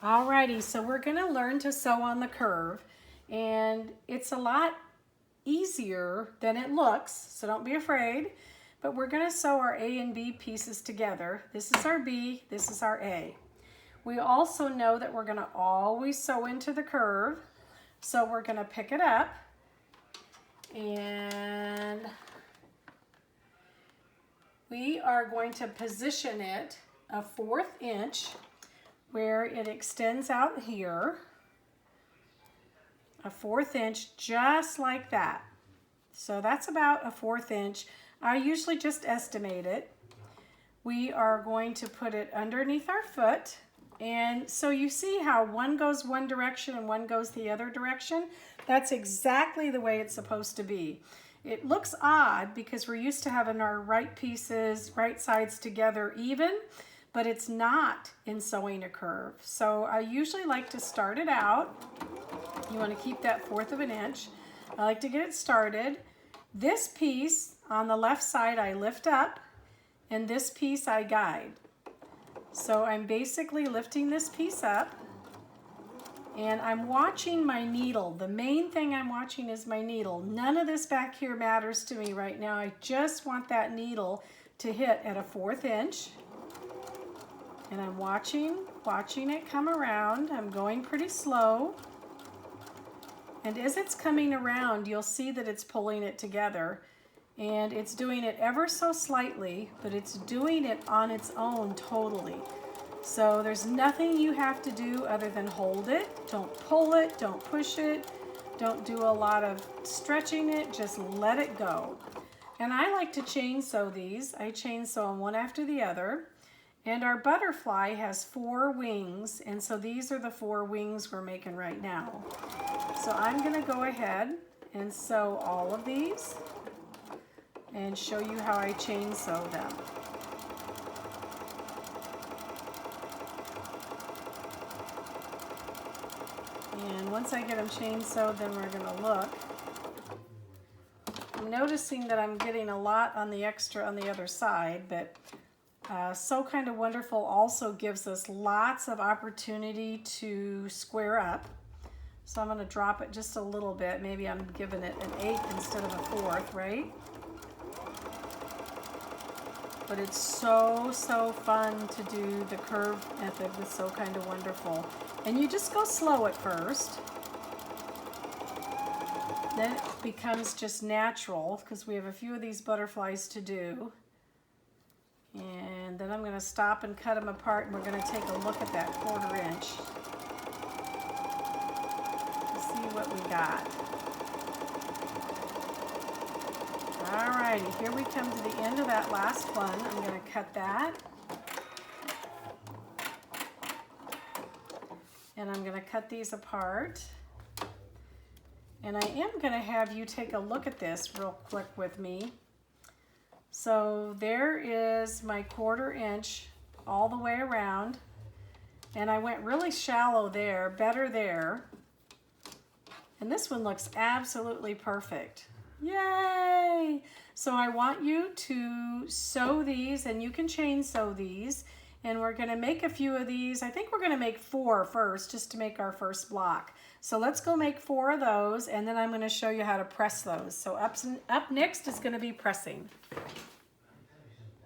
Alrighty, so we're going to learn to sew on the curve, and it's a lot easier than it looks, so don't be afraid. But we're going to sew our A and B pieces together. This is our B, this is our A. We also know that we're going to always sew into the curve, so we're going to pick it up and we are going to position it a 1/4 inch where it extends out here, a 1/4 inch, just like that. So that's about a 1/4 inch. I usually just estimate it. We are going to put it underneath our foot. And so you see how one goes one direction and one goes the other direction? That's exactly the way it's supposed to be. It looks odd because we're used to having our right pieces, right sides together even, but it's not in sewing a curve. So I usually like to start it out. You want to keep that 1/4 of an inch. I like to get it started. This piece on the left side I lift up, and this piece I guide. So I'm basically lifting this piece up, and I'm watching my needle. The main thing I'm watching is my needle. None of this back here matters to me right now. I just want that needle to hit at a 1/4 inch. And I'm watching it come around. I'm going pretty slow. And as it's coming around, you'll see that it's pulling it together. And it's doing it ever so slightly, but it's doing it on its own totally. So there's nothing you have to do other than hold it. Don't pull it, don't push it, don't do a lot of stretching it, just let it go. And I like to chain sew these. I chain sew them one after the other. And our butterfly has 4 wings, and so these are the 4 wings we're making right now. So I'm going to go ahead and sew all of these and show you how I chain sew them. And once I get them chain sewed, then we're going to look. I'm noticing that I'm getting a lot on the extra on the other side, but Sew Kind of Wonderful also gives us lots of opportunity to square up. So I'm going to drop it just a little bit. Maybe I'm giving it an 1/8 instead of a 1/4, right? But it's so fun to do the curve method with Sew Kind of Wonderful. And you just go slow at first. Then it becomes just natural because we have a few of these butterflies to do. And then I'm going to stop and cut them apart, and we're going to take a look at that 1/4 inch to see what we got. Alrighty, here we come to the end of that last one. I'm going to cut that. And I'm going to cut these apart. And I am going to have you take a look at this real quick with me. So there is my 1/4 inch all the way around. And I went really shallow there, better there. And this one looks absolutely perfect. Yay! So I want you to sew these, and you can chain sew these. And we're going to make a few of these. I think we're going to make 4 first, just to make our first block. So let's go make 4 of those, and then I'm going to show you how to press those. So up next is going to be pressing.